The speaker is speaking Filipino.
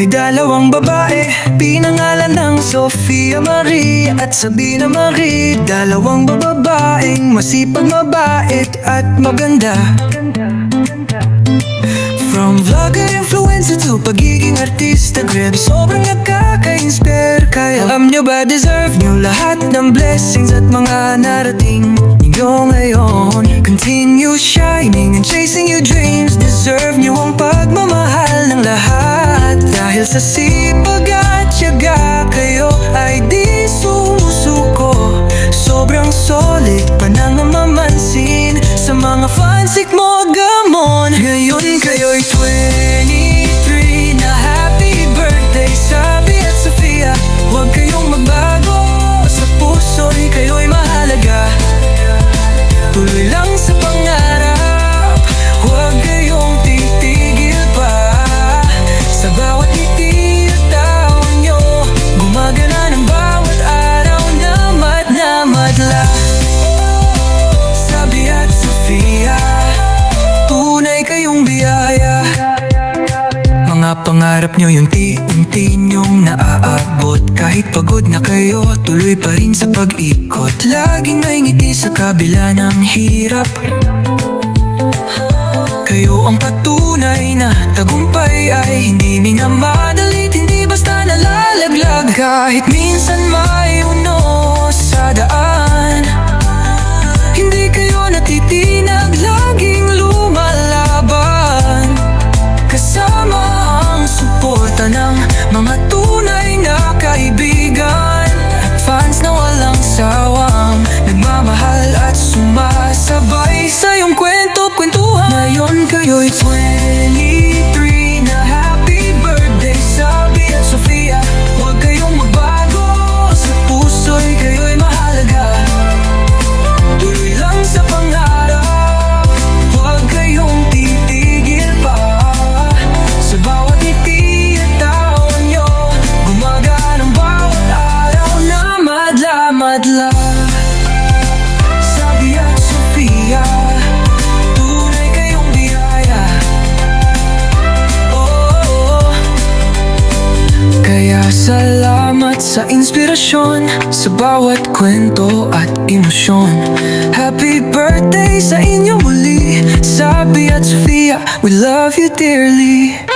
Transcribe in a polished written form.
dalawang babae, pinangalan ng Sofia Marie at Sabina Marie. Dalawang babaeng masipag, mabait at maganda. From vlogger, influencer to pagiging artista, grabe sobrang nakaka-inspire. Kaya alam nyo ba, deserve nyo lahat ng blessings at mga narating ninyo ngayon. Continue shining and chasing your dreams. Deserve nyo ang pagmamahal ng lahat. Dahil sa sipag at tiyaga, kayo ay di sumusuko. Sobrang solid pa nang mamamansin sa mga fansik mo gamon. Ngayon kayo'y 23 na, happy birthday Sabi at Sofia. Huwag kayong magbago, sa puso'y kayo'y mahalaga. Tuloy lang sa pangarap, huwag kayong titigil pa. Sa bawat ngiti at taon nyo, gumagana ng bawat araw na madla. Sabi at Sofia, tunay kayong biyaya. Mga pangarap nyo yung unti-unti nyong naaabot. Kahit pagod na kayo, tuloy pa rin sa pag-ikot. Laging may ngiti sa kabila ng hirap. Kayo ang patunay na tagumpay ay hindi minamadalit, hindi basta nalalaglag. Kahit minsan may uno sa daan, hindi kayo natitinag, laging lumalaban. Kasama ang suporta ng mga tunay na kaibigan. Fans na walang sawang nagmamahal at sumasabay sa iyong kwento-kwentuhan. Ngayon kayo'y 23 na, happy birthday Sabi at Sofia. Huwag kayong magbago, sa puso'y kayo'y mahalaga. Tuloy lang sa pangarap, huwag kayong titigil pa. Sa bawat ngiti at taon nyo, gumagana ang bawat araw na madla. Sabi at Sofia, tunay kayong biyaya. Oh. Kaya salamat sa inspirasyon, sa bawat kwento at emosyon. Happy birthday sa inyo muli, Sabi at Sofia, we love you dearly.